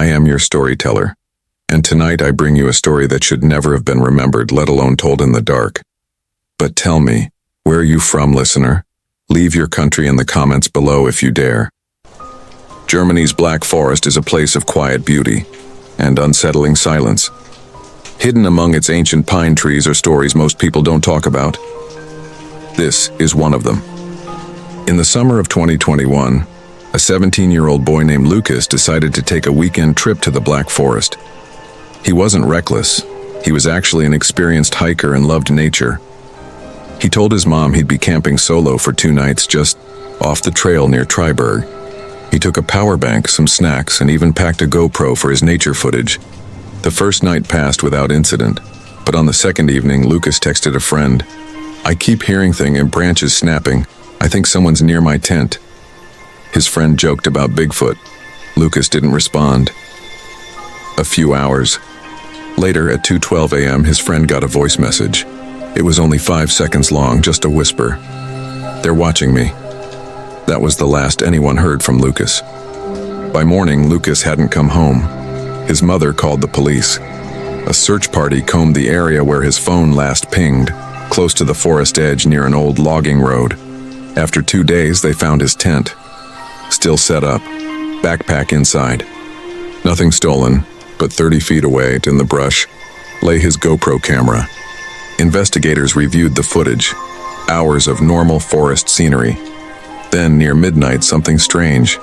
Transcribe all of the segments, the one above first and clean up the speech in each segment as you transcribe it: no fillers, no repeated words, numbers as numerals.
I am your storyteller, and tonight I bring you a story that should never have been remembered, let alone told in the dark. But tell me, where are you from, listener? Leave your country in the comments below if you dare. Germany's Black Forest is a place of quiet beauty and unsettling silence. Hidden among its ancient pine trees are stories most people don't talk about. This is one of them. In the summer of 2021, a 17-year-old boy named Lucas decided to take a weekend trip to the Black Forest. He wasn't reckless. He was actually an experienced hiker and loved nature. He told his mom he'd be camping solo for 2 nights just off the trail near Triberg. He took a power bank, some snacks, and even packed a GoPro for his nature footage. The first night passed without incident, but on the second evening, Lucas texted a friend, "I keep hearing things and branches snapping. I think someone's near my tent." His friend joked about Bigfoot. Lucas didn't respond. A few hours later, at 2:12 a.m., his friend got a voice message. It was only 5 seconds long, just a whisper. "They're watching me." That was the last anyone heard from Lucas. By morning, Lucas hadn't come home. His mother called the police. A search party combed the area where his phone last pinged, close to the forest edge near an old logging road. After 2 days, they found his tent, still set up, backpack inside. Nothing stolen, but 30 feet away, in the brush, lay his GoPro camera. Investigators reviewed the footage, hours of normal forest scenery. Then, near midnight, something strange.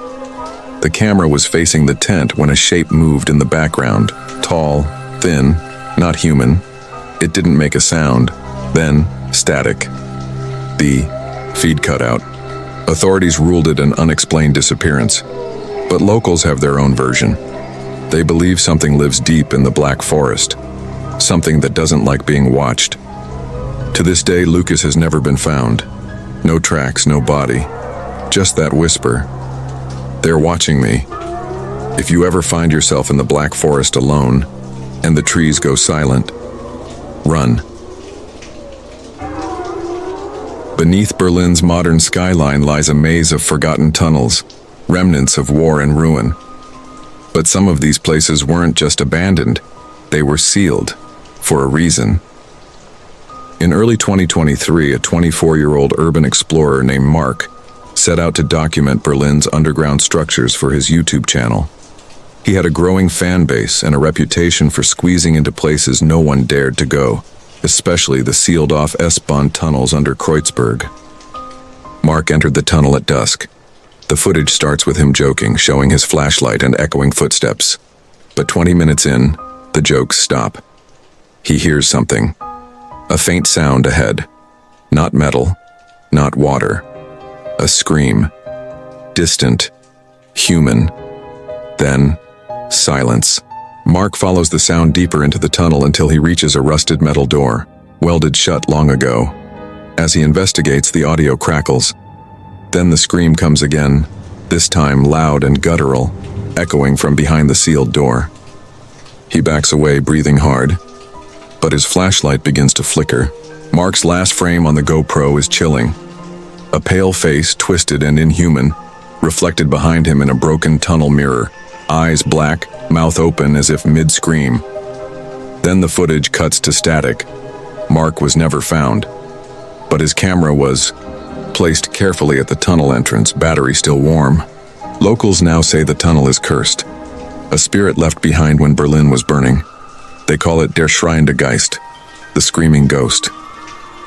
The camera was facing the tent when a shape moved in the background. Tall, thin, not human. It didn't make a sound. Then, static. The feed cut out. Authorities ruled it an unexplained disappearance. But locals have their own version. They believe something lives deep in the Black Forest. Something that doesn't like being watched. To this day, Lucas has never been found. No tracks, no body. Just that whisper. "They're watching me." If you ever find yourself in the Black Forest alone, and the trees go silent, run. Beneath Berlin's modern skyline lies a maze of forgotten tunnels, remnants of war and ruin. But some of these places weren't just abandoned, they were sealed, for a reason. In early 2023, a 24-year-old urban explorer named Mark set out to document Berlin's underground structures for his YouTube channel. He had a growing fan base and a reputation for squeezing into places no one dared to go, especially the sealed-off S-Bahn tunnels under Kreuzberg. Mark entered the tunnel at dusk. The footage starts with him joking, showing his flashlight and echoing footsteps. But 20 minutes in, the jokes stop. He hears something. A faint sound ahead. Not metal, not water. A scream. Distant. Human. Then, silence. Mark follows the sound deeper into the tunnel until he reaches a rusted metal door, welded shut long ago. As he investigates, the audio crackles. Then the scream comes again, this time loud and guttural, echoing from behind the sealed door. He backs away, breathing hard. But his flashlight begins to flicker. Mark's last frame on the GoPro is chilling. A pale face, twisted and inhuman, reflected behind him in a broken tunnel mirror, eyes black, mouth open as if mid-scream. Then the footage cuts to static. Mark was never found, but his camera was placed carefully at the tunnel entrance, battery still warm. Locals now say the tunnel is cursed, a spirit left behind when Berlin was burning. They call it Der Schreiende Geist, the screaming ghost.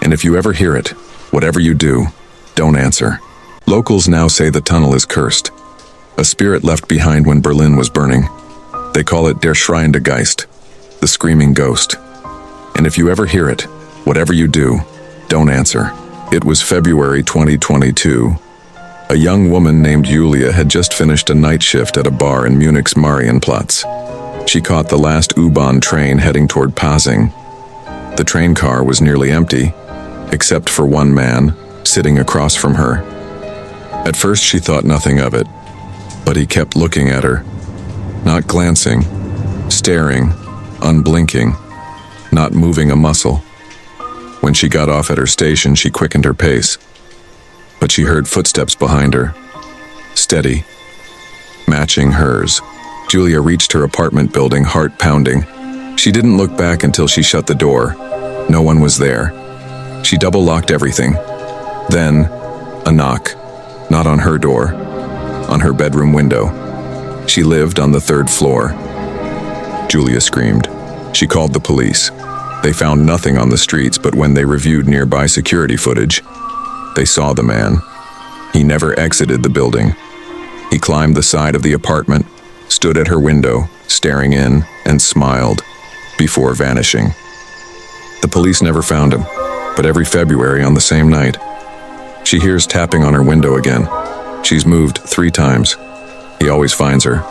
And if you ever hear it, whatever you do, don't answer. Locals now say the tunnel is cursed, a spirit left behind when Berlin was burning. They call it Der Schreiende Geist, the screaming ghost. And if you ever hear it, whatever you do, don't answer. It was February 2022. A young woman named Julia had just finished a night shift at a bar in Munich's Marienplatz. She caught the last U-Bahn train heading toward Pasing. The train car was nearly empty, except for one man sitting across from her. At first she thought nothing of it, but he kept looking at her, not glancing, staring, unblinking, not moving a muscle. When she got off at her station, she quickened her pace, but she heard footsteps behind her, steady, matching hers. Julia reached her apartment building, heart pounding. She didn't look back until she shut the door. No one was there. She double-locked everything. Then, a knock. Not on her door, on her bedroom window. She lived on the third floor. Julia screamed. She called the police. They found nothing on the streets, but when they reviewed nearby security footage, they saw the man. He never exited the building. He climbed the side of the apartment, stood at her window, staring in, and smiled, before vanishing. The police never found him, but every February on the same night, she hears tapping on her window again. She's moved 3 times. He always finds her,